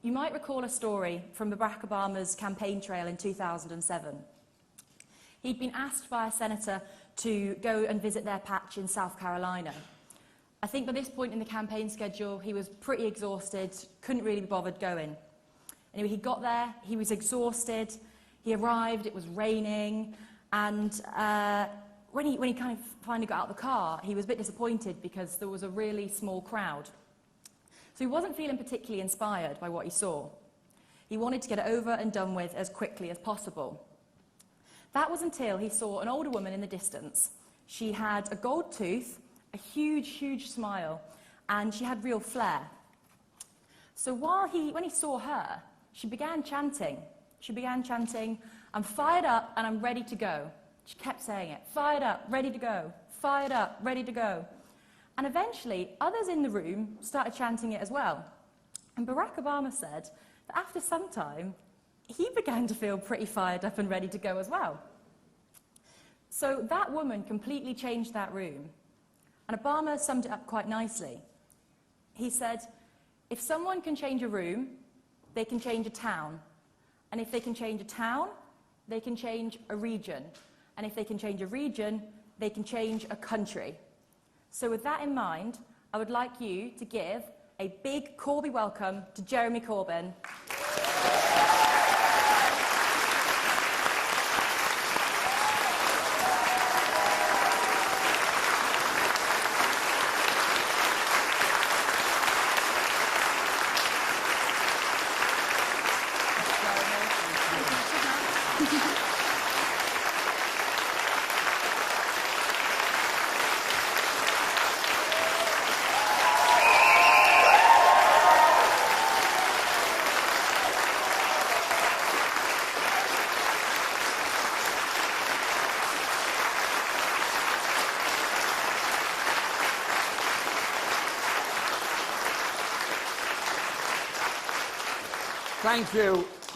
you might recall a story from Barack Obama's campaign trail in 2007. He'd been asked by a senator to go and visit their patch in South Carolina. I think by this point in the campaign schedule, he was pretty exhausted, couldn't really be bothered going. Anyway, he got there, he was exhausted, he arrived, it was raining, and when he kind of finally got out of the car, he was a bit disappointed because there was a really small crowd. So he wasn't feeling particularly inspired by what he saw. He wanted to get it over and done with as quickly as possible. That was until he saw an older woman in the distance. She had a gold tooth, a huge, huge smile, and she had real flair. So when he saw her, she began chanting. She began chanting, "I'm fired up and I'm ready to go." She kept saying it, "Fired up, ready to go, fired up, ready to go." And eventually, others in the room started chanting it as well. And Barack Obama said that after some time, he began to feel pretty fired up and ready to go as well. So that woman completely changed that room. And Obama summed it up quite nicely. He said, if someone can change a room, they can change a town. And if they can change a town, they can change a region. And if they can change a region, they can change a country. So with that in mind, I would like you to give a big Corby welcome to Jeremy Corbyn.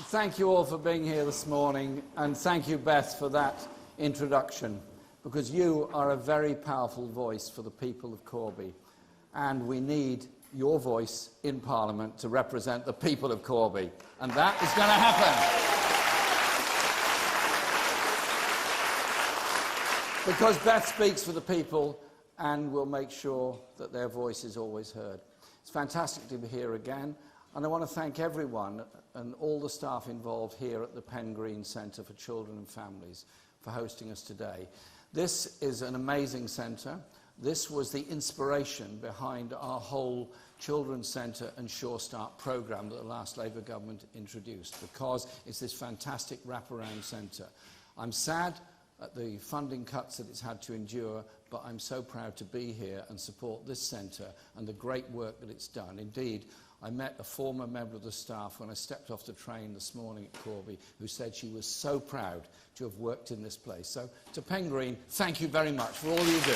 Thank you all for being here this morning, and thank you, Beth, for that introduction, because you are a very powerful voice for the people of Corby, and we need your voice in Parliament to represent the people of Corby, and that is going to happen. Because Beth speaks for the people, and will make sure that their voice is always heard. It's fantastic to be here again. And I want to thank everyone and all the staff involved here at the Penn Green Centre for Children and Families for hosting us today. This is an amazing centre. This was the inspiration behind our whole Children's Centre and Sure Start programme that the last Labour government introduced, because it's this fantastic wraparound centre. I'm sad at the funding cuts that it's had to endure, but I'm so proud to be here and support this centre and the great work that it's done. Indeed, I met a former member of the staff when I stepped off the train this morning at Corby, who said she was so proud to have worked in this place. So, to Penn Green, thank you very much for all you do.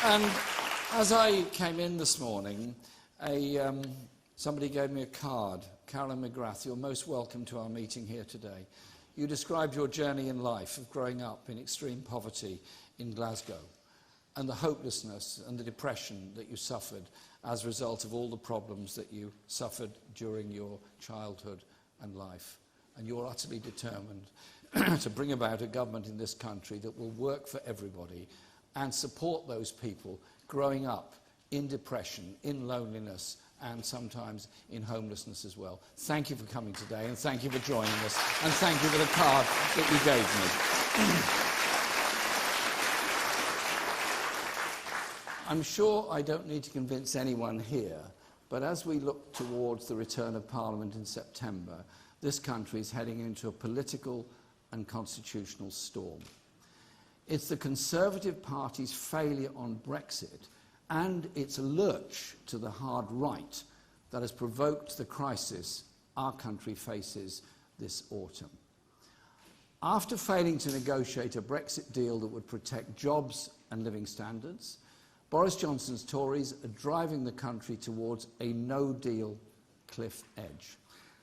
And as I came in this morning, somebody gave me a card. Carolyn McGrath, you're most welcome to our meeting here today. You described your journey in life of growing up in extreme poverty in Glasgow, and the hopelessness and the depression that you suffered as a result of all the problems that you suffered during your childhood and life. And you're utterly determined to bring about a government in this country that will work for everybody and support those people growing up in depression, in loneliness, and sometimes in homelessness as well. Thank you for coming today, and thank you for joining us, and thank you for the card that you gave me. I'm sure I don't need to convince anyone here, but as we look towards the return of Parliament in September, this country is heading into a political and constitutional storm. It's the Conservative Party's failure on Brexit and its lurch to the hard right that has provoked the crisis our country faces this autumn. After failing to negotiate a Brexit deal that would protect jobs and living standards, Boris Johnson's Tories are driving the country towards a no-deal cliff edge.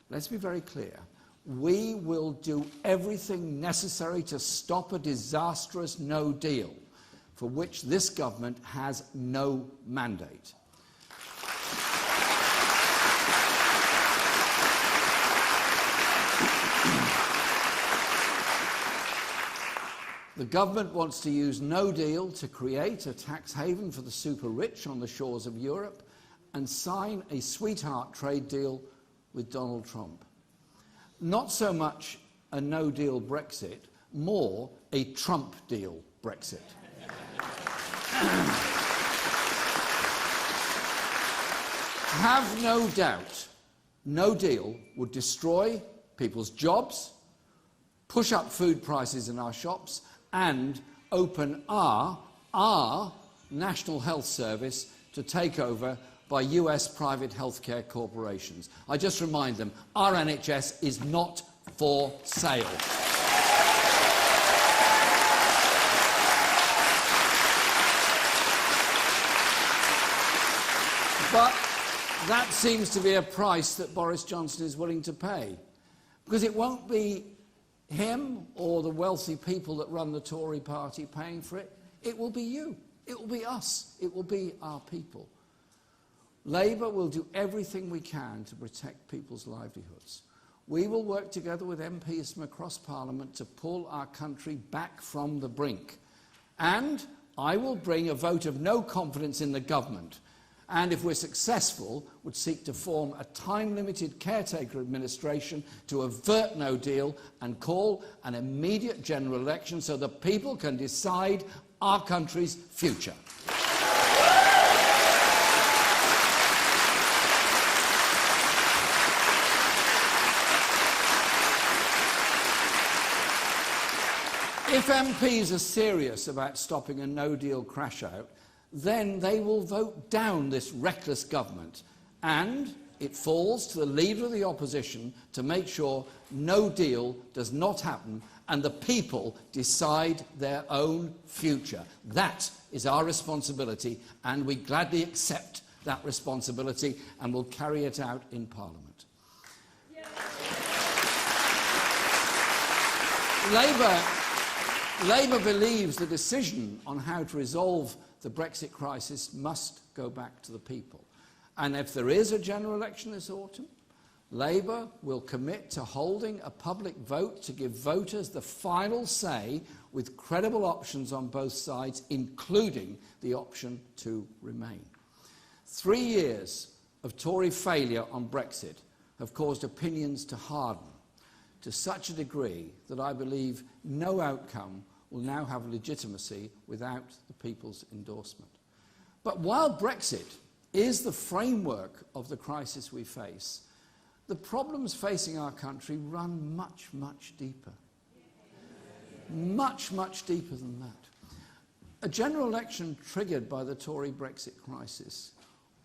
Let's be very clear. We will do everything necessary to stop a disastrous no deal for which this government has no mandate. The government wants to use no deal to create a tax haven for the super rich on the shores of Europe and sign a sweetheart trade deal with Donald Trump. Not so much a no-deal Brexit, more a Trump deal Brexit. Have no doubt, no deal would destroy people's jobs, push up food prices in our shops, and open our National Health Service to take over by US private healthcare corporations. I just remind them, our NHS is not for sale. But that seems to be a price that Boris Johnson is willing to pay, because it won't be him or the wealthy people that run the Tory party paying for it. It will be you. It will be us. It will be our people. Labour will do everything we can to protect people's livelihoods. We will work together with MPs from across Parliament to pull our country back from the brink. And I will bring a vote of no confidence in the government. And if we're successful, would seek to form a time-limited caretaker administration to avert no deal and call an immediate general election so the people can decide our country's future. If MPs are serious about stopping a no-deal crash-out, then they will vote down this reckless government, and it falls to the leader of the opposition to make sure no deal does not happen and the people decide their own future. That is our responsibility, and we gladly accept that responsibility and will carry it out in Parliament. Yeah. Labour believes the decision on how to resolve the Brexit crisis must go back to the people. And if there is a general election this autumn, Labour will commit to holding a public vote to give voters the final say with credible options on both sides, including the option to remain. 3 years of Tory failure on Brexit have caused opinions to harden to such a degree that I believe no outcome will now have legitimacy without the people's endorsement. But while Brexit is the framework of the crisis we face, the problems facing our country run much, much deeper. Much, much deeper than that. A general election triggered by the Tory Brexit crisis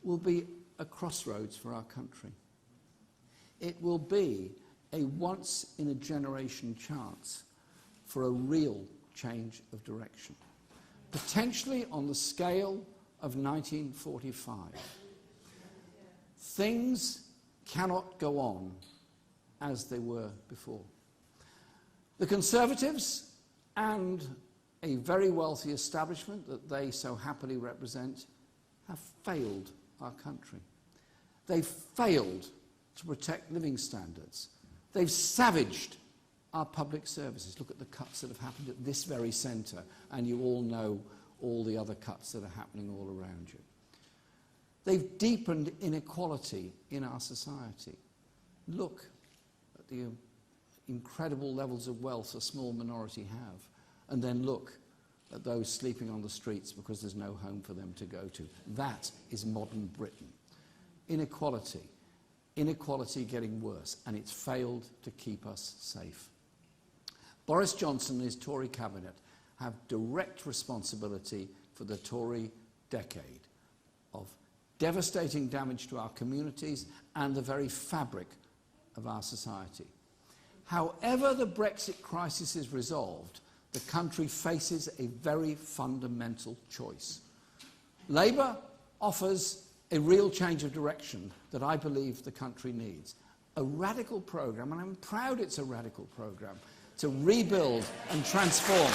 will be a crossroads for our country. It will be a once-in-a-generation chance for a real change of direction, potentially on the scale of 1945. Things cannot go on as they were before. The Conservatives and a very wealthy establishment that they so happily represent have failed our country. They've failed to protect living standards. They've savaged our public services. Look at the cuts that have happened at this very centre, and you all know all the other cuts that are happening all around you. They've deepened inequality in our society. Look at the incredible levels of wealth a small minority have, and then look at those sleeping on the streets because there's no home for them to go to. That is modern Britain. Inequality. Inequality getting worse, and it's failed to keep us safe. Boris Johnson and his Tory cabinet have direct responsibility for the Tory decade of devastating damage to our communities and the very fabric of our society. However the Brexit crisis is resolved, the country faces a very fundamental choice. Labour offers a real change of direction that I believe the country needs. A radical programme, and I'm proud it's a radical programme, to rebuild and transform.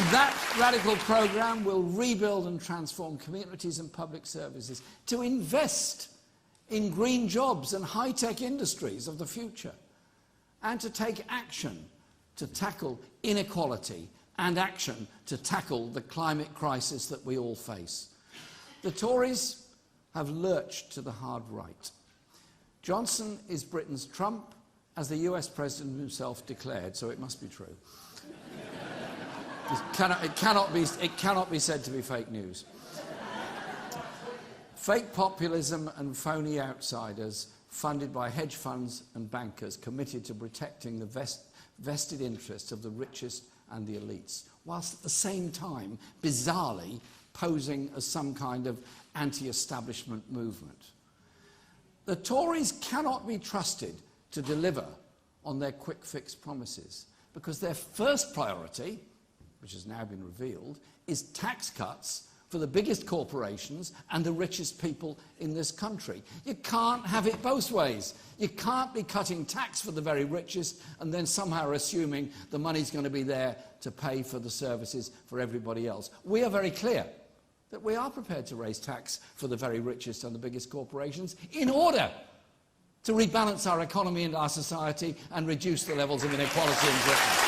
And that radical programme will rebuild and transform communities and public services to invest in green jobs and high-tech industries of the future, and to take action to tackle inequality and action to tackle the climate crisis that we all face. The Tories have lurched to the hard right. Johnson is Britain's Trump, as the US President himself declared, so it must be true. It cannot be said to be fake news. Fake populism and phony outsiders funded by hedge funds and bankers committed to protecting the vested interests of the richest and the elites, whilst at the same time, bizarrely, posing as some kind of anti-establishment movement. The Tories cannot be trusted to deliver on their quick-fix promises, because their first priority, which has now been revealed, is tax cuts for the biggest corporations and the richest people in this country. You can't have it both ways. You can't be cutting tax for the very richest and then somehow assuming the money's going to be there to pay for the services for everybody else. We are very clear that we are prepared to raise tax for the very richest and the biggest corporations in order to rebalance our economy and our society and reduce the levels of inequality in Britain.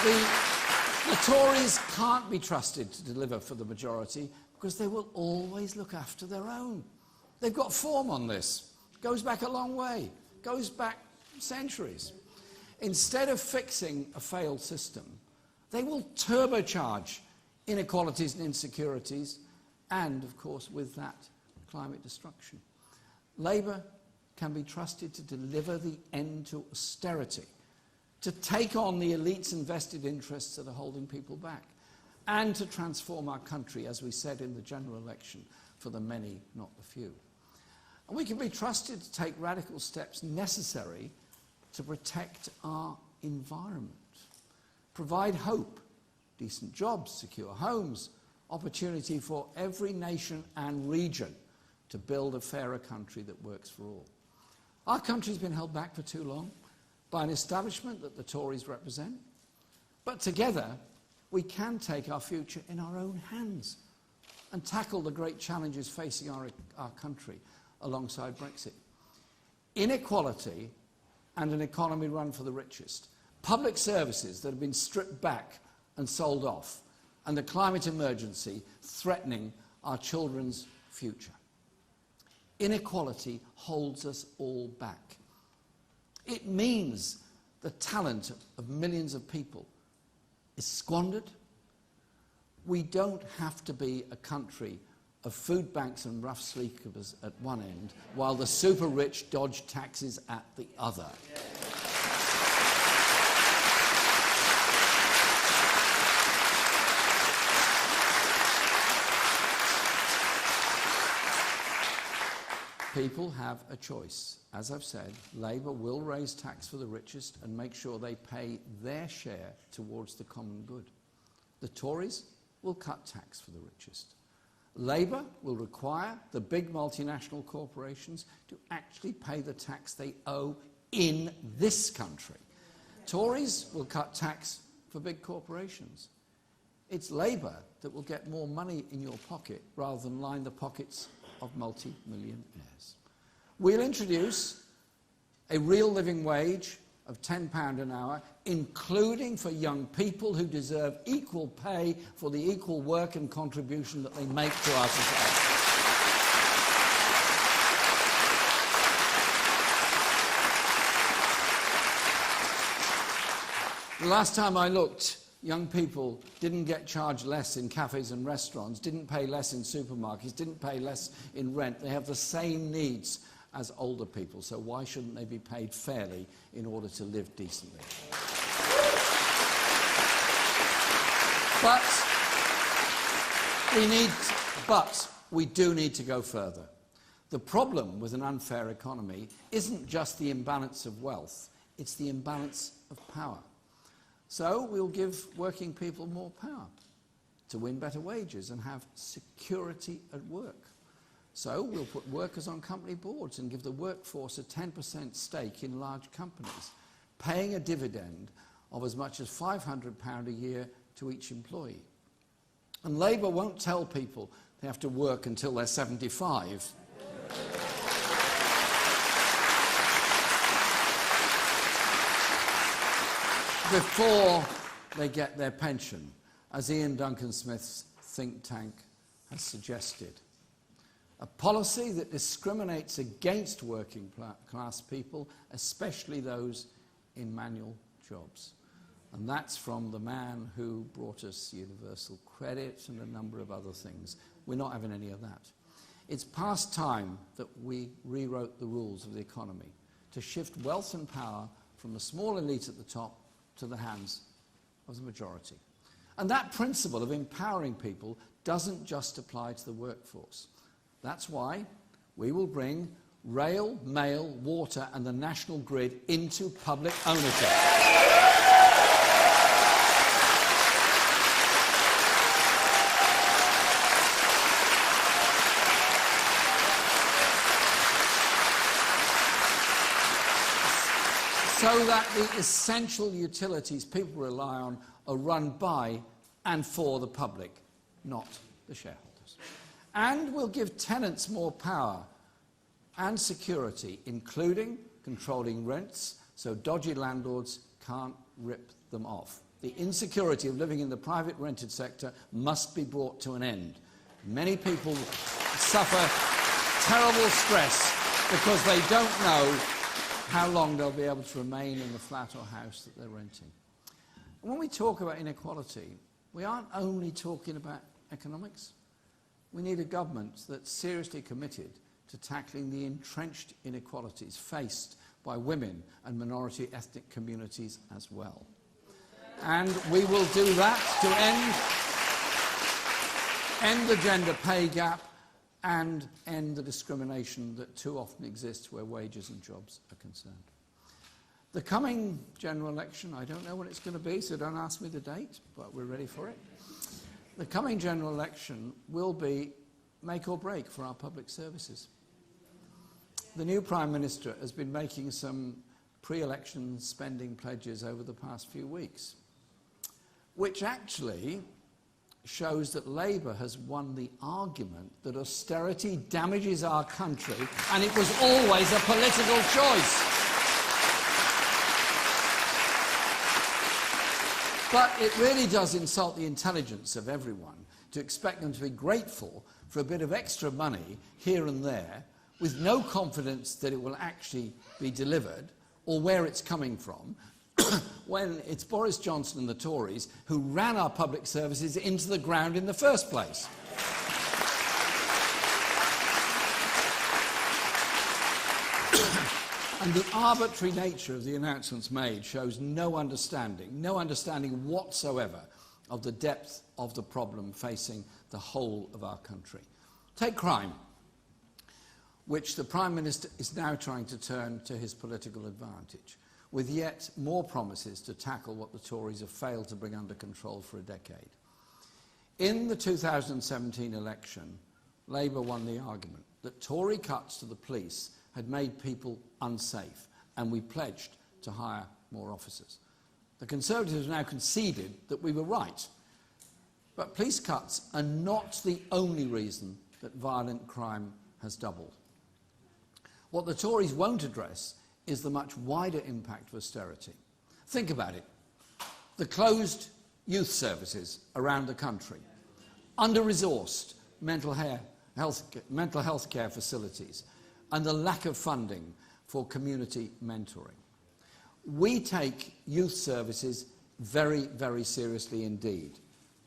The Tories can't be trusted to deliver for the majority because they will always look after their own. They've got form on this. Goes back a long way. Goes back centuries. Instead of fixing a failed system, they will turbocharge inequalities and insecurities and, of course, with that, climate destruction. Labour can be trusted to deliver the end to austerity, to take on the elites' and vested interests that are holding people back, and to transform our country, as we said in the general election, for the many, not the few. And we can be trusted to take radical steps necessary to protect our environment, provide hope, decent jobs, secure homes, opportunity for every nation and region to build a fairer country that works for all. Our country's been held back for too long by an establishment that the Tories represent. But together, we can take our future in our own hands and tackle the great challenges facing our country alongside Brexit. Inequality and an economy run for the richest, public services that have been stripped back and sold off, and the climate emergency threatening our children's future. Inequality holds us all back. It means the talent of millions of people is squandered. We don't have to be a country of food banks and rough sleepers at one end, while the super rich dodge taxes at the other. People have a choice. As I've said, Labour will raise tax for the richest and make sure they pay their share towards the common good. The Tories will cut tax for the richest. Labour will require the big multinational corporations to actually pay the tax they owe in this country. Tories will cut tax for big corporations. It's Labour that will get more money in your pocket rather than line the pockets of multi-millionaires. We'll introduce a real living wage of £10 an hour, including for young people who deserve equal pay for the equal work and contribution that they make to our society. The last time I looked, young people didn't get charged less in cafes and restaurants, didn't pay less in supermarkets, didn't pay less in rent. They have the same needs as older people, so why shouldn't they be paid fairly in order to live decently? But we do need to go further. The problem with an unfair economy isn't just the imbalance of wealth, it's the imbalance of power. So we'll give working people more power to win better wages and have security at work. So we'll put workers on company boards and give the workforce a 10% stake in large companies, paying a dividend of as much as £500 a year to each employee. And Labour won't tell people they have to work until they're 75. Before they get their pension, as Ian Duncan Smith's think tank has suggested. A policy that discriminates against working class people, especially those in manual jobs. And that's from the man who brought us universal credit and a number of other things. We're not having any of that. It's past time that we rewrote the rules of the economy to shift wealth and power from the small elite at the top to the hands of the majority. And that principle of empowering people doesn't just apply to the workforce. That's why we will bring rail, mail, water and the national grid into public ownership. So that the essential utilities people rely on are run by and for the public, not the shareholders. And we'll give tenants more power and security, including controlling rents, so dodgy landlords can't rip them off. The insecurity of living in the private rented sector must be brought to an end. Many people suffer terrible stress because they don't know how long they'll be able to remain in the flat or house that they're renting. And when we talk about inequality, we aren't only talking about economics. We need a government that's seriously committed to tackling the entrenched inequalities faced by women and minority ethnic communities as well. And we will do that to end the gender pay gap and end the discrimination that too often exists where wages and jobs are concerned. The coming general election, I don't know when it's going to be, so don't ask me the date, but we're ready for it. The coming general election will be make or break for our public services. The new Prime Minister has been making some pre-election spending pledges over the past few weeks, which actually shows that Labour has won the argument that austerity damages our country and it was always a political choice. But it really does insult the intelligence of everyone to expect them to be grateful for a bit of extra money here and there with no confidence that it will actually be delivered or where it's coming from, when it's Boris Johnson and the Tories who ran our public services into the ground in the first place. And the arbitrary nature of the announcements made shows no understanding whatsoever of the depth of the problem facing the whole of our country. Take crime, which the Prime Minister is now trying to turn to his political advantage, with yet more promises to tackle what the Tories have failed to bring under control for a decade. In the 2017 election, Labour won the argument that Tory cuts to the police had made people unsafe, and we pledged to hire more officers. The Conservatives have now conceded that we were right. But police cuts are not the only reason that violent crime has doubled. What the Tories won't address is the much wider impact of austerity. Think about it. The closed youth services around the country, under-resourced mental health care facilities, and the lack of funding for community mentoring. We take youth services very, very seriously indeed.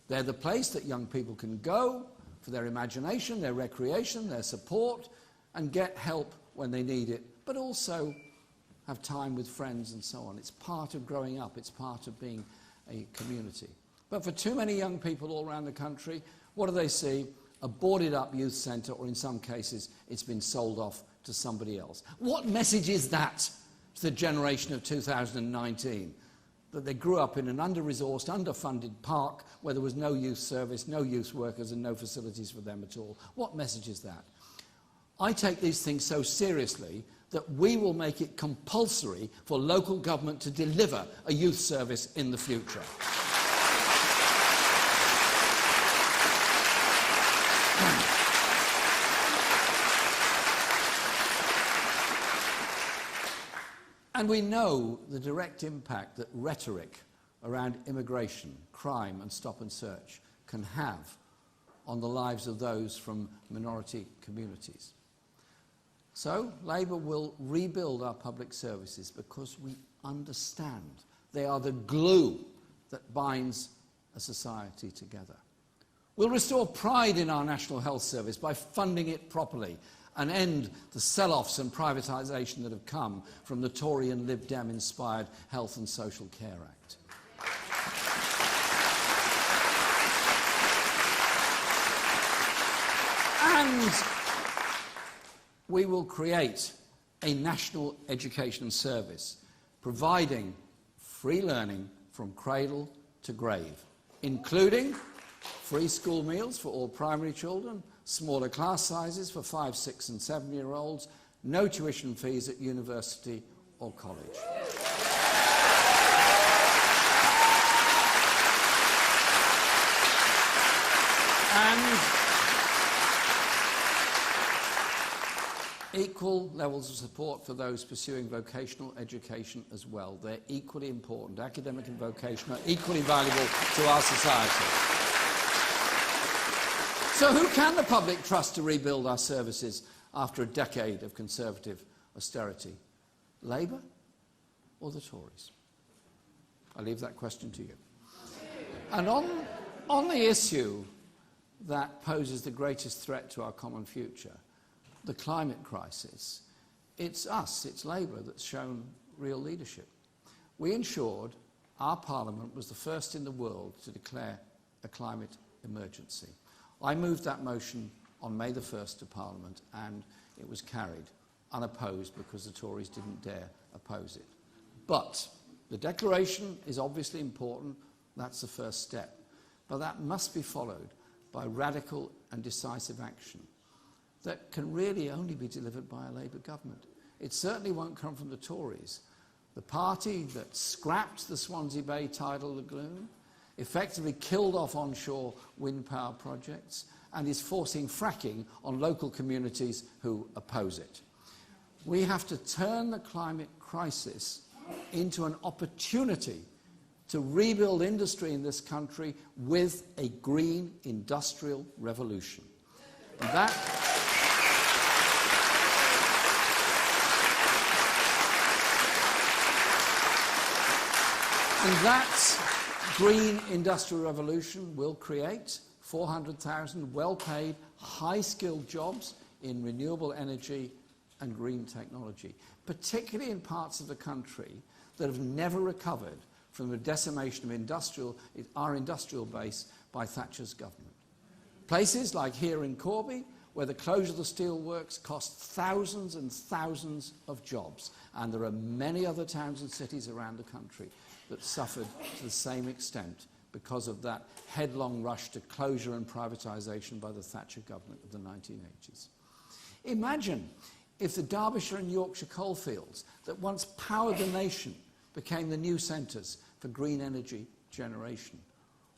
They're the place that young people can go for their imagination, their recreation, their support, and get help when they need it, but also have time with friends and so on. It's part of growing up. It's part of being a community. But for too many young people all around the country, what do they see? A boarded-up youth centre, or in some cases, it's been sold off to somebody else. What message is that to the generation of 2019? That they grew up in an under-resourced, underfunded park where there was no youth service, no youth workers and no facilities for them at all. What message is that? I take these things so seriously that we will make it compulsory for local government to deliver a youth service in the future. And we know the direct impact that rhetoric around immigration, crime and stop and search can have on the lives of those from minority communities. So Labour will rebuild our public services because we understand they are the glue that binds a society together. We'll restore pride in our National Health Service by funding it properly and end the sell-offs and privatisation that have come from the Tory and Lib Dem-inspired Health and Social Care Act. And we will create a national education service providing free learning from cradle to grave, including free school meals for all primary children, smaller class sizes for 5-, 6- and 7-year-olds, no tuition fees at university or college. And equal levels of support for those pursuing vocational education as well. They're equally important. Academic and vocational are equally valuable to our society. So who can the public trust to rebuild our services after a decade of Conservative austerity? Labour or the Tories? I leave that question to you. And on the issue that poses the greatest threat to our common future, the climate crisis, it's us, it's Labour, that's shown real leadership. We ensured our Parliament was the first in the world to declare a climate emergency. I moved that motion on May the 1st to Parliament, and it was carried unopposed because the Tories didn't dare oppose it. But the declaration is obviously important. That's the first step. But that must be followed by radical and decisive action that can really only be delivered by a Labour government. It certainly won't come from the Tories, the party that scrapped the Swansea Bay tidal lagoon, effectively killed off onshore wind power projects, and is forcing fracking on local communities who oppose it. We have to turn the climate crisis into an opportunity to rebuild industry in this country with a green industrial revolution. And that green industrial revolution will create 400,000 well-paid, high-skilled jobs in renewable energy and green technology, particularly in parts of the country that have never recovered from the decimation of our industrial base by Thatcher's government. Places like here in Corbyn, where the closure of the steelworks cost thousands and thousands of jobs, and there are many other towns and cities around the country that suffered to the same extent because of that headlong rush to closure and privatisation by the Thatcher government of the 1980s. Imagine if the Derbyshire and Yorkshire coalfields that once powered the nation became the new centres for green energy generation,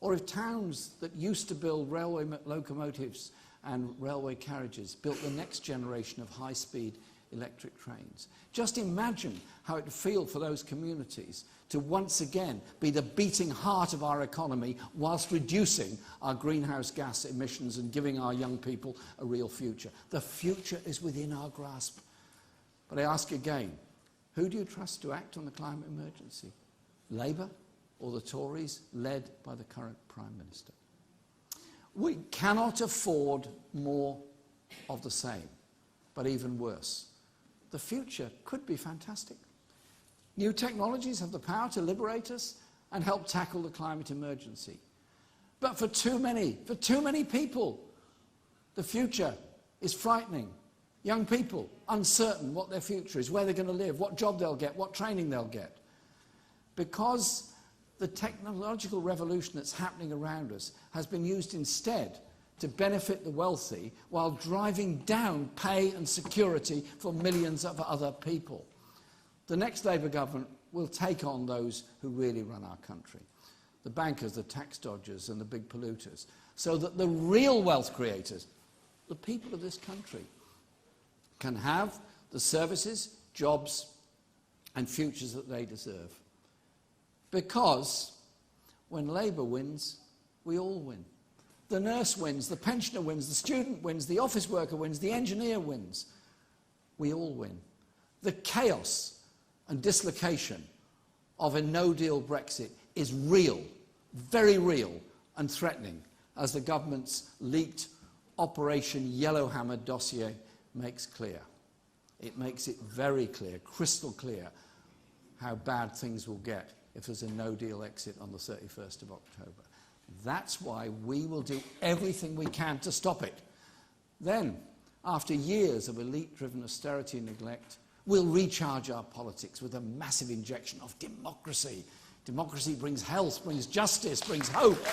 or if towns that used to build railway locomotives and railway carriages built the next generation of high-speed electric trains. Just imagine how it would feel for those communities to once again be the beating heart of our economy whilst reducing our greenhouse gas emissions and giving our young people a real future. The future is within our grasp. But I ask again, who do you trust to act on the climate emergency? Labour or the Tories, led by the current Prime Minister? We cannot afford more of the same, but even worse. The future could be fantastic. New technologies have the power to liberate us and help tackle the climate emergency. But for too many people, the future is frightening. Young people, uncertain what their future is, where they're going to live, what job they'll get, what training they'll get. Because the technological revolution that's happening around us has been used instead to benefit the wealthy while driving down pay and security for millions of other people. The next Labour government will take on those who really run our country, the bankers, the tax dodgers and the big polluters, so that the real wealth creators, the people of this country, can have the services, jobs and futures that they deserve. Because when Labour wins, we all win. The nurse wins, the pensioner wins, the student wins, the office worker wins, the engineer wins. We all win. The chaos and dislocation of a no-deal Brexit is real, very real and threatening, as the government's leaked Operation Yellowhammer dossier makes clear. It makes it very clear, crystal clear, how bad things will get if there's a no-deal exit on the 31st of October. That's why we will do everything we can to stop it. Then, after years of elite-driven austerity and neglect, we'll recharge our politics with a massive injection of democracy. Democracy brings health, brings justice, brings hope.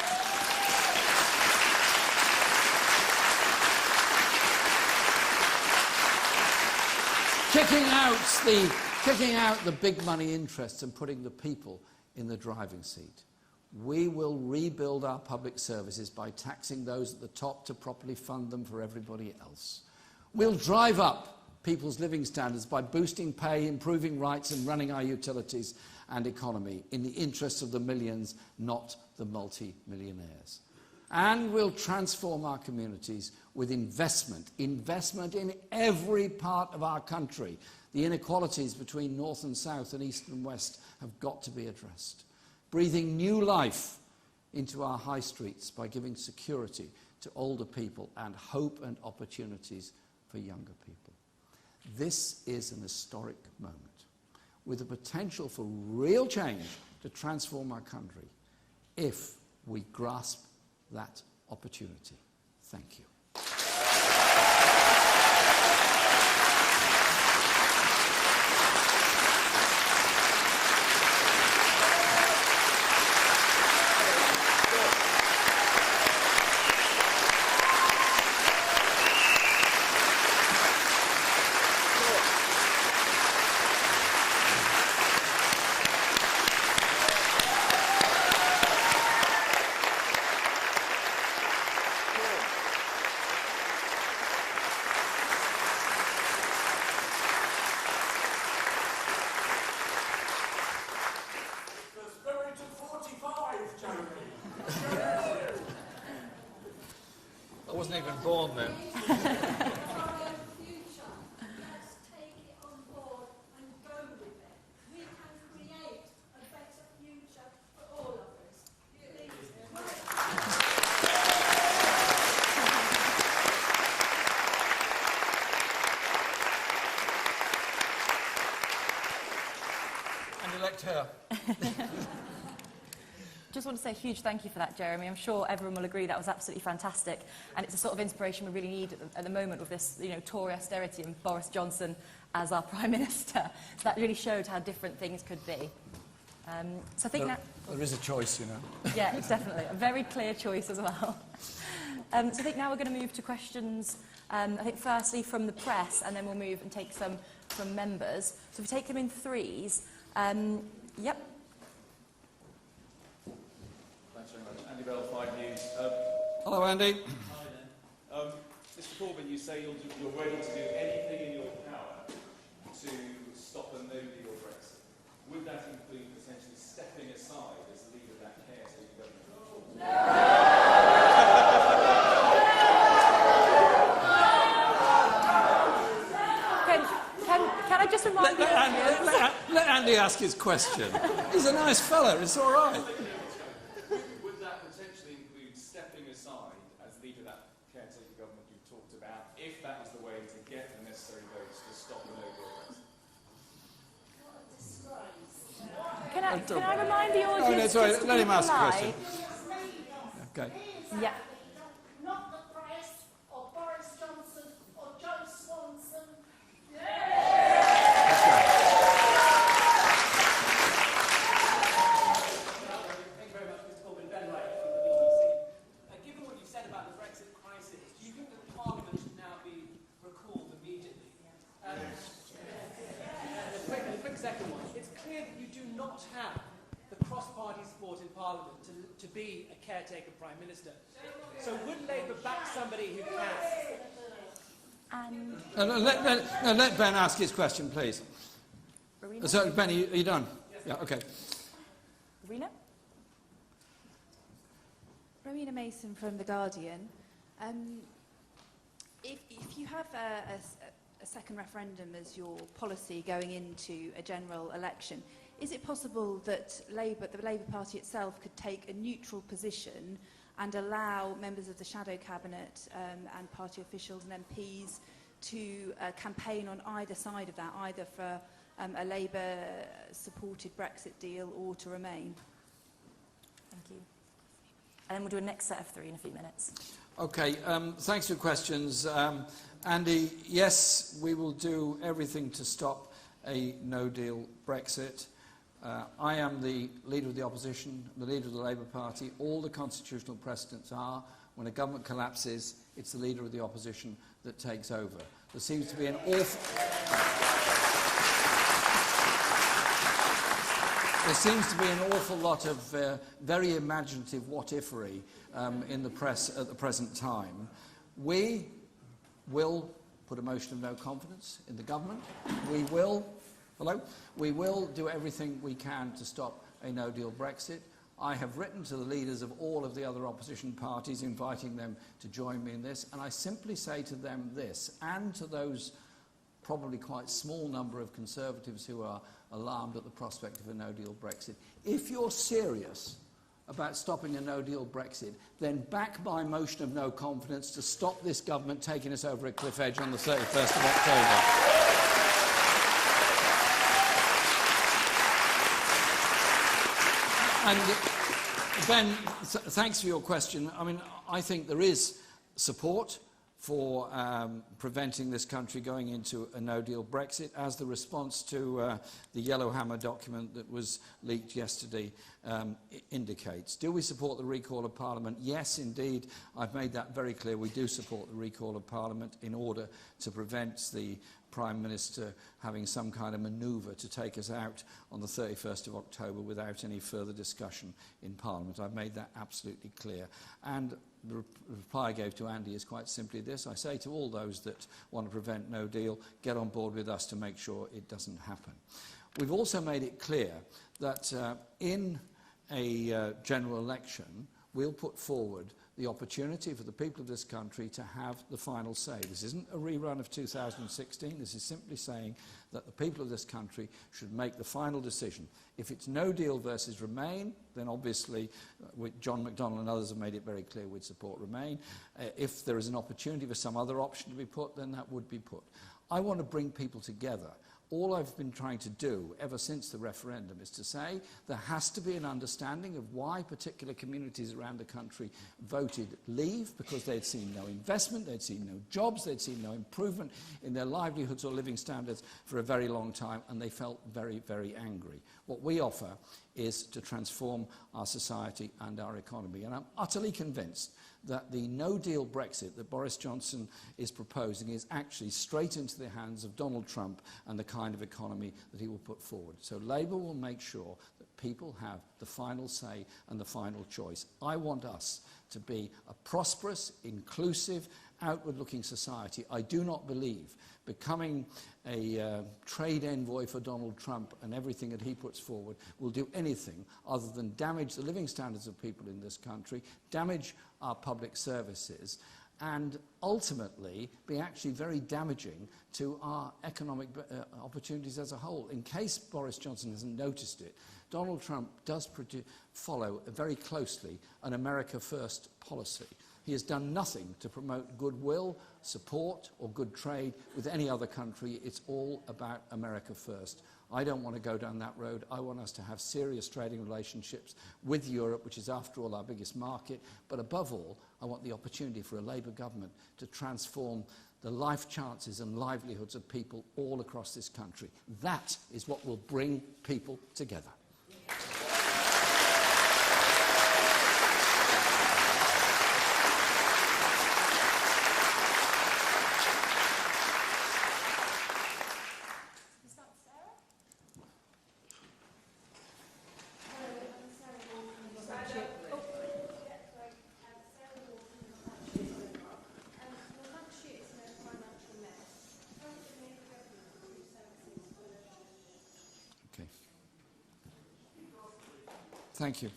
Kicking out the big money interests and putting the people in the driving seat. We will rebuild our public services by taxing those at the top to properly fund them for everybody else. We'll drive up people's living standards by boosting pay, improving rights and running our utilities and economy in the interests of the millions, not the multi-millionaires. And we'll transform our communities with investment in every part of our country. The inequalities between north and south and east and west have got to be addressed. Breathing new life into our high streets by giving security to older people and hope and opportunities for younger people. This is an historic moment with the potential for real change to transform our country if we grasp that opportunity. Thank you. I wasn't even born then. And elect her. Just want to say a huge thank you for that, Jeremy. I'm sure everyone will agree that was absolutely fantastic, and it's the sort of inspiration we really need at the moment with this, Tory austerity and Boris Johnson as our Prime Minister. So that really showed how different things could be. So I think there is a choice, Yeah, it's definitely a very clear choice as well. So I think now we're going to move to questions. I think firstly from the press, and then we'll move and take some from members. So if we take them in threes. Yep. Andy Bell, 5 News. Hello, Andy. Hi then. Mr Corbyn, you say you're ready to do anything in your power to stop a no-deal Brexit. Would that include potentially stepping aside as leader of that caretaker government? Can I just remind you... Let Andy ask his question. He's a nice fella, it's all right. Would that potentially include stepping aside as leader of that caretaker government you talked about, if that was the way to get the necessary votes to stop the no-deal Brexit? Can I remind the audience? No, sorry, just to let be him ask a polite? question. Okay. Yeah. Not the press, or Boris Johnson, or Joe Swanson. Thank you very much, Mr Corbyn. Ben Wright from the BBC. Given what you've said about the Brexit crisis not have the cross-party support in Parliament to be a caretaker Prime Minister. So would Labour back somebody who can? And Let Ben ask his question, please. Rowena? So, Ben, are you done? Yeah, okay. Rowena? Rowena Mason from The Guardian. If you have a second referendum as your policy going into a general election, is it possible that the Labour Party itself could take a neutral position and allow members of the shadow cabinet and party officials and MPs to campaign on either side of that, either for a Labour-supported Brexit deal or to remain? Thank you. And then we'll do a next set of three in a few minutes. Okay, thanks for your questions. Andy, yes, we will do everything to stop a no-deal Brexit. I am the leader of the opposition, the leader of the Labour Party. All the constitutional precedents are, when a government collapses, it's the leader of the opposition that takes over. There seems to be an awful lot of very imaginative what-ifery in the press at the present time. We will put a motion of no confidence in the government. We will do everything we can to stop a no-deal Brexit. I have written to the leaders of all of the other opposition parties, inviting them to join me in this, and I simply say to them this, and to those probably quite small number of Conservatives who are alarmed at the prospect of a no-deal Brexit, if you're serious about stopping a no-deal Brexit, then back my motion of no confidence to stop this government taking us over a cliff edge on the 31st of October. And Ben, thanks for your question. I mean, I think there is support for preventing this country going into a no-deal Brexit, as the response to the Yellowhammer document that was leaked yesterday indicates. Do we support the recall of Parliament? Yes, indeed. I've made that very clear. We do support the recall of Parliament in order to prevent the Prime Minister having some kind of manoeuvre to take us out on the 31st of October without any further discussion in Parliament. I've made that absolutely clear. And the reply I gave to Andy is quite simply this. I say to all those that want to prevent no deal, get on board with us to make sure it doesn't happen. We've also made it clear that in a general election, we'll put forward the opportunity for the people of this country to have the final say. This isn't a rerun of 2016. This is simply saying that the people of this country should make the final decision. If it's no deal versus Remain, then obviously John McDonnell and others have made it very clear we'd support Remain. If there is an opportunity for some other option to be put, then that would be put. I want to bring people together. All I've been trying to do ever since the referendum is to say there has to be an understanding of why particular communities around the country voted leave, because they'd seen no investment, they'd seen no jobs, they'd seen no improvement in their livelihoods or living standards for a very long time, and they felt very, very angry. What we offer is to transform our society and our economy, and I'm utterly convinced that the no-deal Brexit that Boris Johnson is proposing is actually straight into the hands of Donald Trump and the kind of economy that he will put forward. So Labour will make sure that people have the final say and the final choice. I want us to be a prosperous, inclusive, outward-looking society. I do not believe becoming a trade envoy for Donald Trump and everything that he puts forward will do anything other than damage the living standards of people in this country, damage our public services, and ultimately be actually very damaging to our economic opportunities as a whole. In case Boris Johnson hasn't noticed it, Donald Trump does follow very closely an America First policy. He has done nothing to promote goodwill, support or good trade with any other country. It's all about America First. I don't want to go down that road. I want us to have serious trading relationships with Europe, which is after all our biggest market. But above all, I want the opportunity for a Labour government to transform the life chances and livelihoods of people all across this country. That is what will bring people together. Thank you.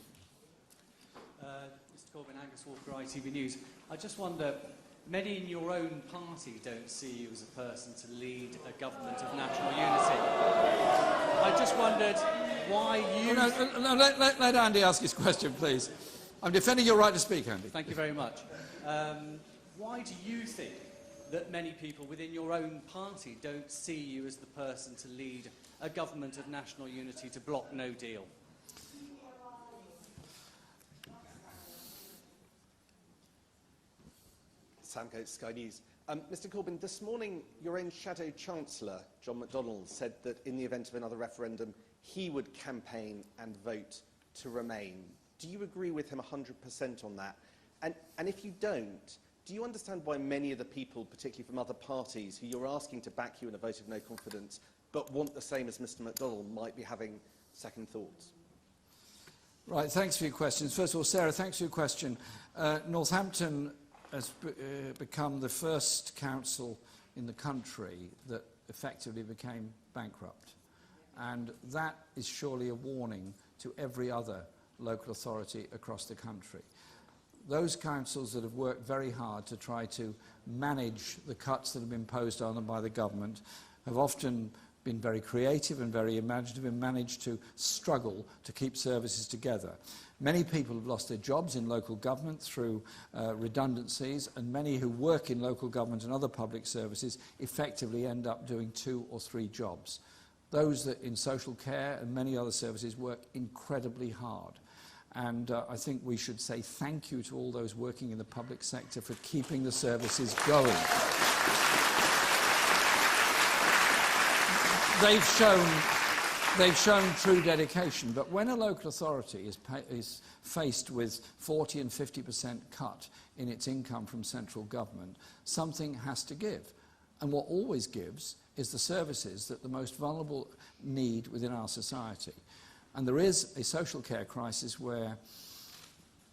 Mr Corbyn, Angus Walker, ITV News. I just wonder, many in your own party don't see you as a person to lead a government of national unity. I just wondered why you... Let Andy ask his question, please. I'm defending your right to speak, Andy. Thank you very much. Why do you think that many people within your own party don't see you as the person to lead a government of national unity to block no deal? Sam Coates, Sky News. Mr Corbyn, this morning your own Shadow Chancellor, John McDonnell, said that in the event of another referendum, he would campaign and vote to remain. Do you agree with him 100% on that? And if you don't, do you understand why many of the people, particularly from other parties, who you're asking to back you in a vote of no confidence, but want the same as Mr McDonnell, might be having second thoughts? Right, thanks for your questions. First of all, Sarah, thanks for your question. Northampton has become the first council in the country that effectively became bankrupt. And that is surely a warning to every other local authority across the country. Those councils that have worked very hard to try to manage the cuts that have been imposed on them by the government have often been very creative and very imaginative and managed to struggle to keep services together. Many people have lost their jobs in local government through redundancies, and many who work in local government and other public services effectively end up doing 2 or 3 jobs. Those that in social care and many other services work incredibly hard. And I think we should say thank you to all those working in the public sector for keeping the services going. They've shown true dedication, but when a local authority is faced with 40 and 50% cut in its income from central government, something has to give. And what always gives is the services that the most vulnerable need within our society. And there is a social care crisis where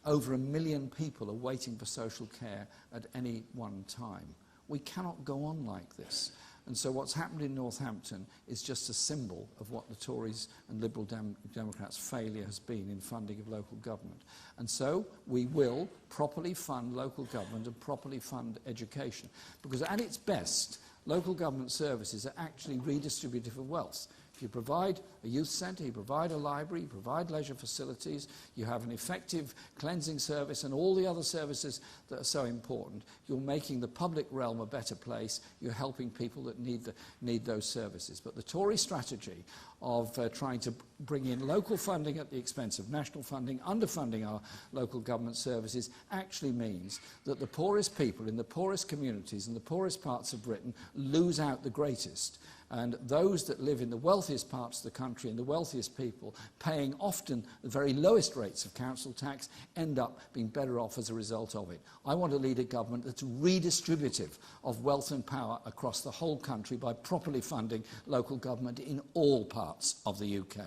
over 1 million people are waiting for social care at any one time. We cannot go on like this. And so what's happened in Northampton is just a symbol of what the Tories and Liberal Democrats' failure has been in funding of local government. And so we will properly fund local government and properly fund education. Because at its best, local government services are actually redistributive of wealth. If you provide a youth centre, you provide a library, you provide leisure facilities, you have an effective cleansing service and all the other services that are so important, you're making the public realm a better place, you're helping people that need those services. But the Tory strategy of trying to bring in local funding at the expense of national funding, underfunding our local government services, actually means that the poorest people in the poorest communities and the poorest parts of Britain lose out the greatest. And those that live in the wealthiest parts of the country and the wealthiest people, paying often the very lowest rates of council tax, end up being better off as a result of it. I want to lead a government that's redistributive of wealth and power across the whole country by properly funding local government in all parts of the UK.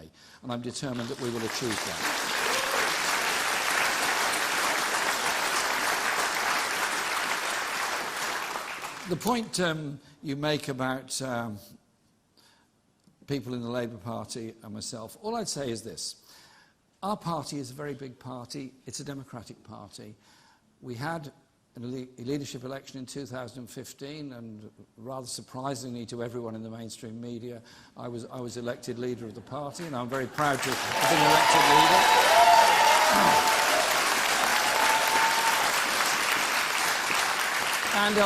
And I'm determined that we will achieve that. The point you make about people in the Labour Party and myself, all I'd say is this. Our party is a very big party. It's a democratic party. We had a leadership election in 2015, and rather surprisingly to everyone in the mainstream media, I was elected leader of the party, and I'm very proud to have been elected leader. And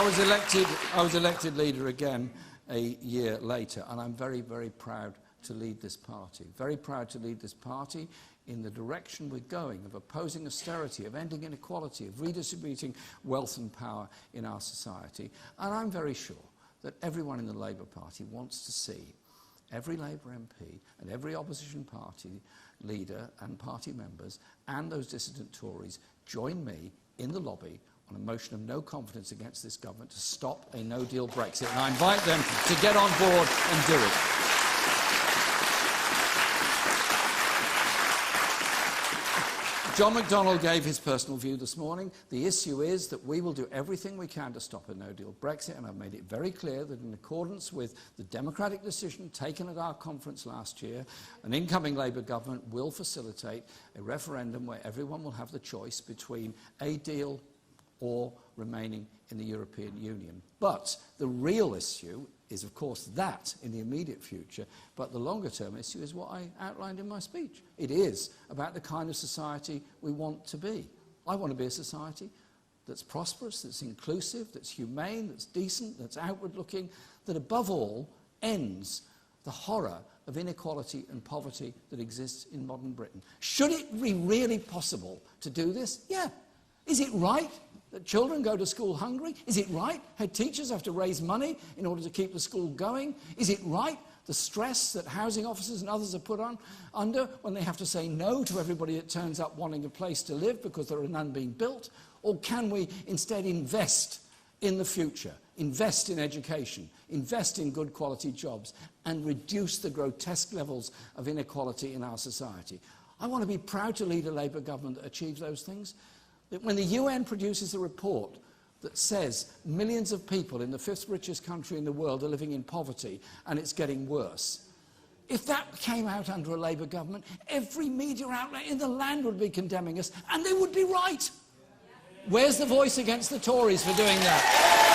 I was elected leader again a year later, and I'm very, very proud to lead this party. Very proud to lead this party in the direction we're going, of opposing austerity, of ending inequality, of redistributing wealth and power in our society. And I'm very sure that everyone in the Labour Party wants to see every Labour MP and every opposition party leader and party members and those dissident Tories join me in the lobby on a motion of no confidence against this government to stop a no-deal Brexit. And I invite them to get on board and do it. John McDonnell gave his personal view this morning. The issue is that we will do everything we can to stop a no-deal Brexit, and I've made it very clear that in accordance with the democratic decision taken at our conference last year, an incoming Labour government will facilitate a referendum where everyone will have the choice between a deal or remaining in the European Union. But the real issue is, of course, that in the immediate future, but the longer-term issue is what I outlined in my speech. It is about the kind of society we want to be. I want to be a society that's prosperous, that's inclusive, that's humane, that's decent, that's outward-looking, that above all ends the horror of inequality and poverty that exists in modern Britain. Should it be really possible to do this? Yeah. Is it right that children go to school hungry? Is it right head teachers have to raise money in order to keep the school going? Is it right the stress that housing officers and others are put under when they have to say no to everybody that turns up wanting a place to live because there are none being built? Or can we instead invest in the future, invest in education, invest in good quality jobs and reduce the grotesque levels of inequality in our society? I want to be proud to lead a Labour government that achieves those things. When the UN produces a report that says millions of people in the fifth richest country in the world are living in poverty and it's getting worse, if that came out under a Labour government, every media outlet in the land would be condemning us, and they would be right. Where's the voice against the Tories for doing that?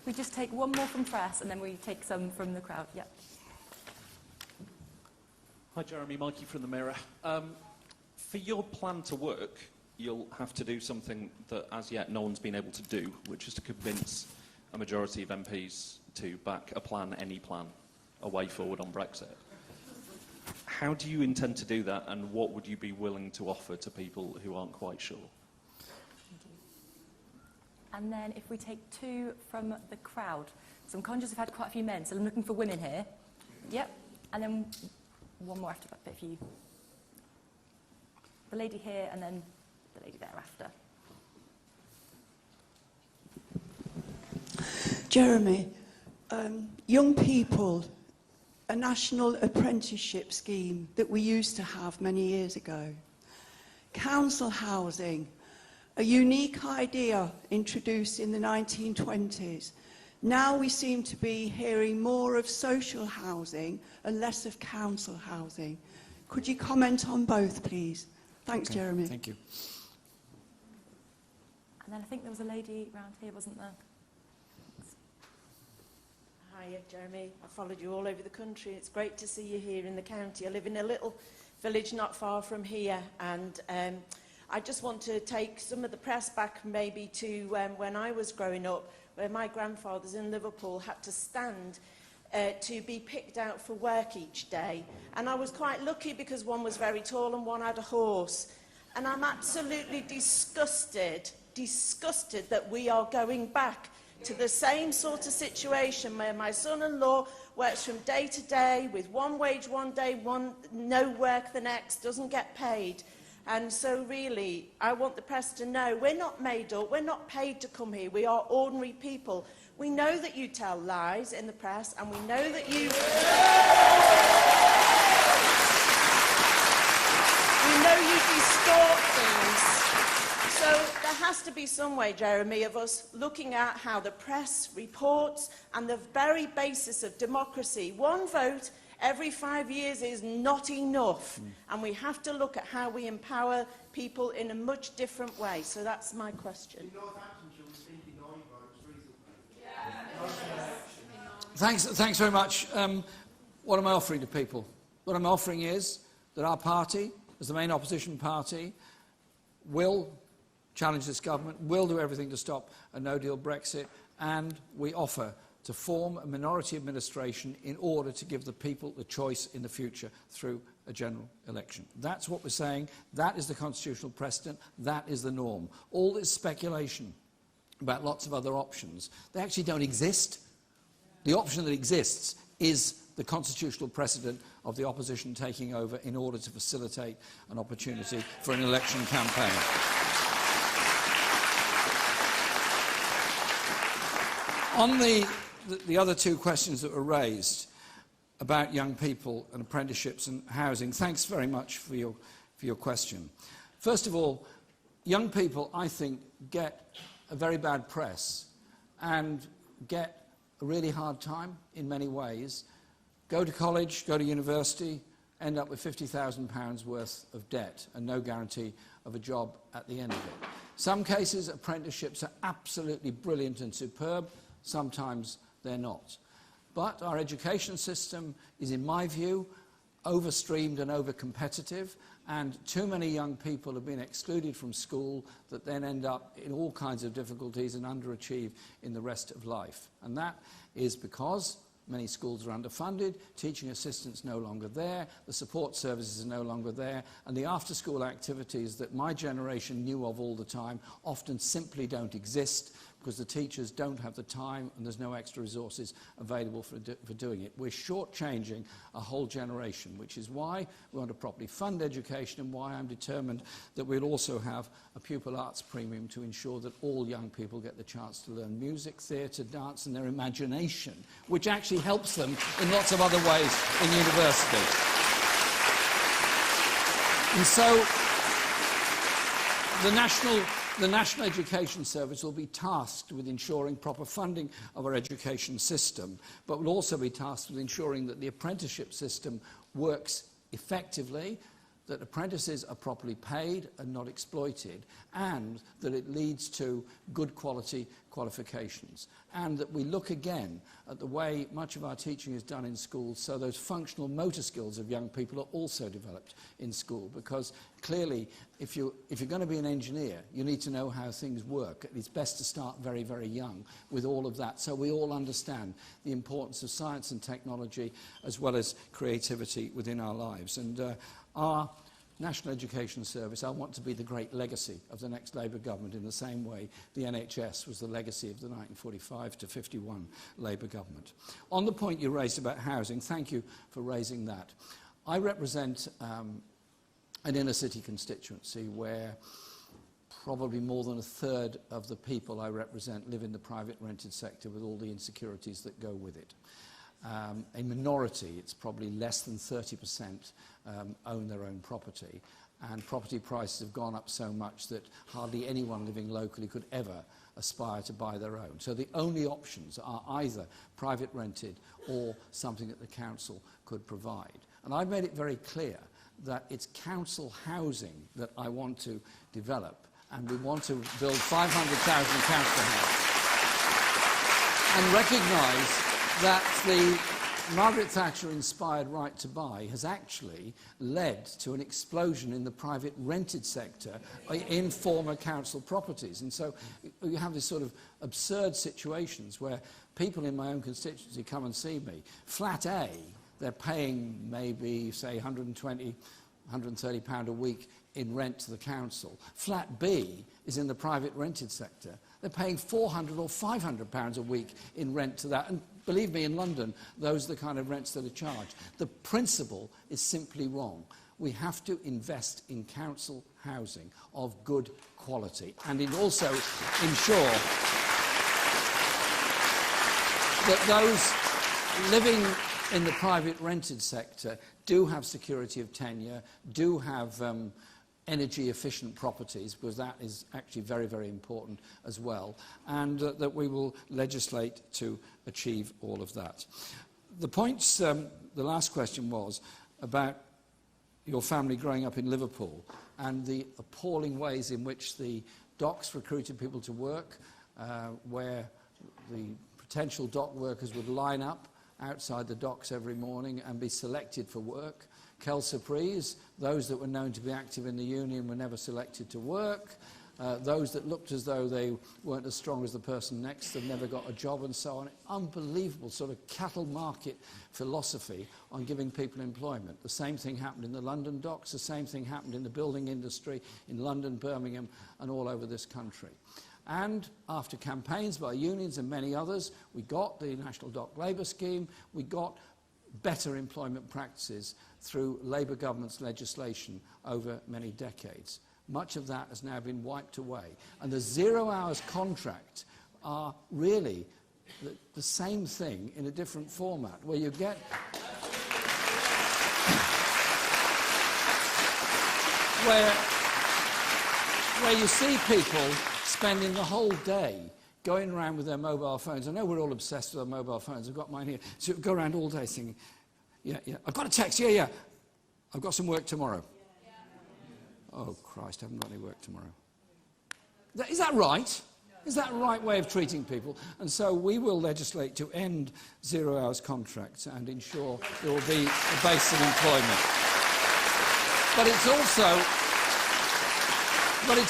We just take one more from press and then we take some from the crowd. Yeah. Hi, Jeremy. Mikey from the Mirror. For your plan to work, you'll have to do something that as yet no one's been able to do, which is to convince a majority of MPs to back a plan, any plan, a way forward on Brexit. How do you intend to do that, and what would you be willing to offer to people who aren't quite sure? And then if we take two from the crowd. So I'm conscious I've had quite a few men, so I'm looking for women here. Yep. And then one more after that, but if you... The lady here and then the lady thereafter. Jeremy, young people, a national apprenticeship scheme that we used to have many years ago. Council housing, a unique idea introduced in the 1920s. Now we seem to be hearing more of social housing and less of council housing. Could you comment on both, please? Thanks, Okay, Jeremy. thank you. And then I think there was a lady around here, wasn't there? Hi, Jeremy. I followed you all over the country. It's great to see you here in the county. I live in a little village not far from here, and I just want to take some of the press back maybe to when I was growing up, where my grandfathers in Liverpool had to stand to be picked out for work each day. And I was quite lucky because one was very tall and one had a horse. And I'm absolutely disgusted that we are going back to the same sort of situation where my son-in-law works from day to day with one wage one day, no work the next, doesn't get paid. And so really, I want the press to know we're not made up, we're not paid to come here, we are ordinary people. We know that you tell lies in the press, and we know that you... we know you distort things. So there has to be some way, Jeremy, of us looking at how the press reports and the very basis of democracy. One vote every 5 years is not enough, and we have to look at how we empower people in a much different way. So that's my question. Thanks very much. What am I offering to people? What I'm offering is that our party, as the main opposition party, will challenge this government, will do everything to stop a no-deal Brexit, and we offer to form a minority administration in order to give the people the choice in the future through a general election. That's what we're saying. That is the constitutional precedent. That is the norm. All this speculation about lots of other options, they actually don't exist. The option that exists is the constitutional precedent of the opposition taking over in order to facilitate an opportunity for an election campaign. On the other two questions that were raised about young people and apprenticeships and housing, thanks very much for your question. First of all, young people, I think, get a very bad press and get a really hard time in many ways. Go to college, go to university, end up with £50,000 worth of debt and no guarantee of a job at the end of it. Some cases, apprenticeships are absolutely brilliant and superb. Sometimes they're not. But our education system is, in my view, overstreamed and over-competitive, and too many young people have been excluded from school that then end up in all kinds of difficulties and underachieve in the rest of life. And that is because many schools are underfunded, teaching assistants no longer there, the support services are no longer there, and the after-school activities that my generation knew of all the time often simply don't exist because the teachers don't have the time and there's no extra resources available for doing it. We're shortchanging a whole generation, which is why we want to properly fund education and why I'm determined that we'll also have a pupil arts premium to ensure that all young people get the chance to learn music, theatre, dance and their imagination, which actually helps them in lots of other ways in university. And so the National Education Service will be tasked with ensuring proper funding of our education system, but will also be tasked with ensuring that the apprenticeship system works effectively, that apprentices are properly paid and not exploited, and that it leads to good quality qualifications. And that we look again at the way much of our teaching is done in schools, so those functional motor skills of young people are also developed in school, because clearly if you're going to be an engineer, you need to know how things work. It's best to start very, very young with all of that, so we all understand the importance of science and technology as well as creativity within our lives. And our National Education Service, I want to be the great legacy of the next Labour government in the same way the NHS was the legacy of the 1945 to 51 Labour government. On the point you raised about housing, thank you for raising that. I represent an inner city constituency where probably more than a third of the people I represent live in the private rented sector with all the insecurities that go with it. A minority, it's probably less than 30%, own their own property, and property prices have gone up so much that hardly anyone living locally could ever aspire to buy their own. So the only options are either private rented or something that the council could provide. And I've made it very clear that it's council housing that I want to develop, and we want to build 500,000 council houses and recognise that the Margaret Thatcher-inspired right to buy has actually led to an explosion in the private rented sector in former council properties. And so you have this sort of absurd situations where people in my own constituency come and see me. Flat A, they're paying maybe, say, £120, £130 a week in rent to the council. Flat B is in the private rented sector. They're paying £400 or £500 a week in rent to that. And believe me, in London, those are the kind of rents that are charged. The principle is simply wrong. We have to invest in council housing of good quality, and it also ensure that those living in the private rented sector do have security of tenure, do have energy-efficient properties, because that is actually very, very important as well, and that we will legislate to achieve all of that. The points, the last question was about your family growing up in Liverpool and the appalling ways in which the docks recruited people to work, where the potential dock workers would line up outside the docks every morning and be selected for work. Quelle surprise, those that were known to be active in the union were never selected to work. those that looked as though they weren't as strong as the person next to them, never got a job and so on. Unbelievable sort of cattle market philosophy on giving people employment. The same thing happened in the London docks, the same thing happened in the building industry in London, Birmingham and all over this country. And after campaigns by unions and many others, we got the National Dock Labour Scheme, we got better employment practices through Labour government's legislation over many decades. Much of that has now been wiped away. And the 0 hours contract are really the same thing in a different format, where you get where you see people spending the whole day going around with their mobile phones. I know we're all obsessed with our mobile phones. I've got mine here. So go around all day singing, yeah, I've got a text, yeah, I've got some work tomorrow. Oh, Christ, I haven't got any work tomorrow. Is that right? Is that the right way of treating people? And so we will legislate to end 0 hours contracts and ensure there will be a base of employment. But it's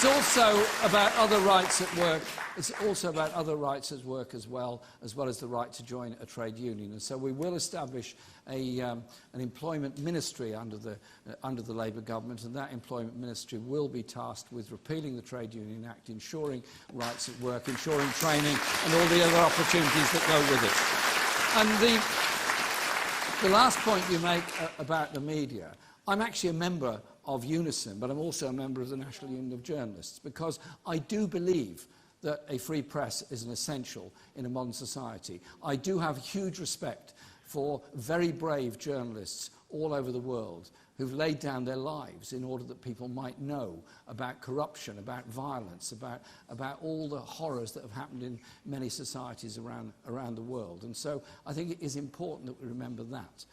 also about other rights at work. It's also about other rights at work as well as the right to join a trade union. And so we will establish an employment ministry under the Labour government, and that employment ministry will be tasked with repealing the Trade Union Act, ensuring rights at work, ensuring training and all the other opportunities that go with it. And the last point you make about the media, I'm actually a member of Unison, but I'm also a member of the National Union of Journalists, because I do believe that a free press is an essential in a modern society. I do have huge respect for very brave journalists all over the world who've laid down their lives in order that people might know about corruption, about violence, about all the horrors that have happened in many societies around the world. And so I think it is important that we remember that.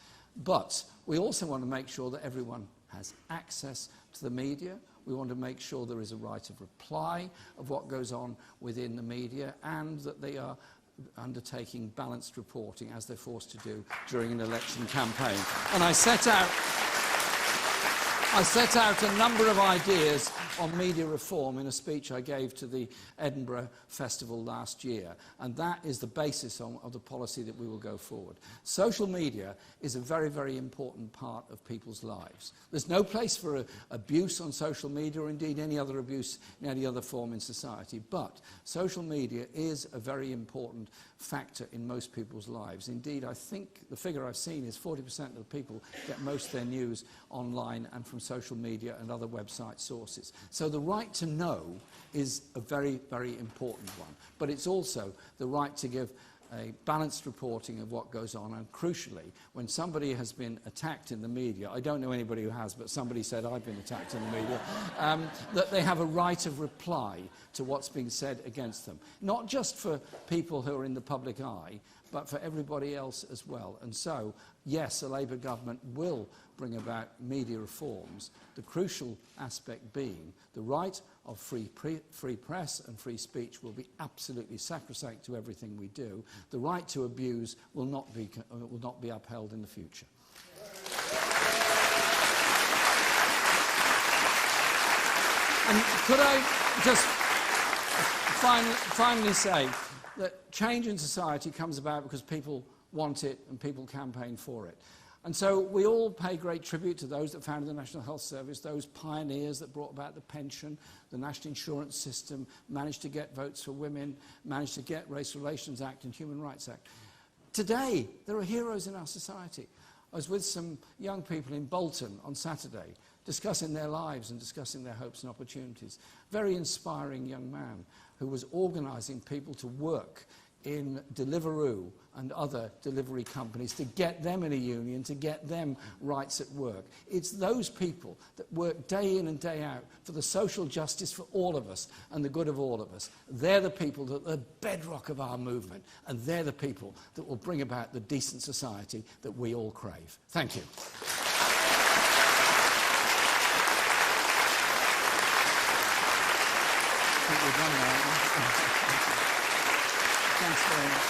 But we also want to make sure that everyone has access to the media. We want to make sure there is a right of reply of what goes on within the media, and that they are undertaking balanced reporting as they're forced to do during an election campaign. And I set out a number of ideas on media reform in a speech I gave to the Edinburgh Festival last year, and that is the basis of the policy that we will go forward. Social media is a very, very important part of people's lives. There's no place for abuse on social media, or indeed any other abuse in any other form in society, but social media is a very important factor in most people's lives. Indeed, I think the figure I've seen is 40% of the people get most of their news online and from social media and other website sources. So the right to know is a very, very important one. But it's also the right to give a balanced reporting of what goes on, and crucially, when somebody has been attacked in the media, I don't know anybody who has, but somebody said I've been attacked in the media, that they have a right of reply to what's being said against them. Not just for people who are in the public eye, but for everybody else as well. And so, yes, a Labour government will bring about media reforms, the crucial aspect being the right of free press and free speech will be absolutely sacrosanct to everything we do. The right to abuse will not be upheld in the future. And could I just finally say that change in society comes about because people want it and people campaign for it. And so we all pay great tribute to those that founded the National Health Service, those pioneers that brought about the pension, the National Insurance System, managed to get votes for women, managed to get Race Relations Act and Human Rights Act. Today, there are heroes in our society. I was with some young people in Bolton on Saturday, discussing their lives and discussing their hopes and opportunities. Very inspiring young man who was organising people to work in Deliveroo and other delivery companies to get them in a union, to get them rights at work. It's those people that work day in and day out for the social justice for all of us and the good of all of us. They're the people that are the bedrock of our movement, and they're the people that will bring about the decent society that we all crave. Thank you. I think we're done now, aren't we? Thanks very much.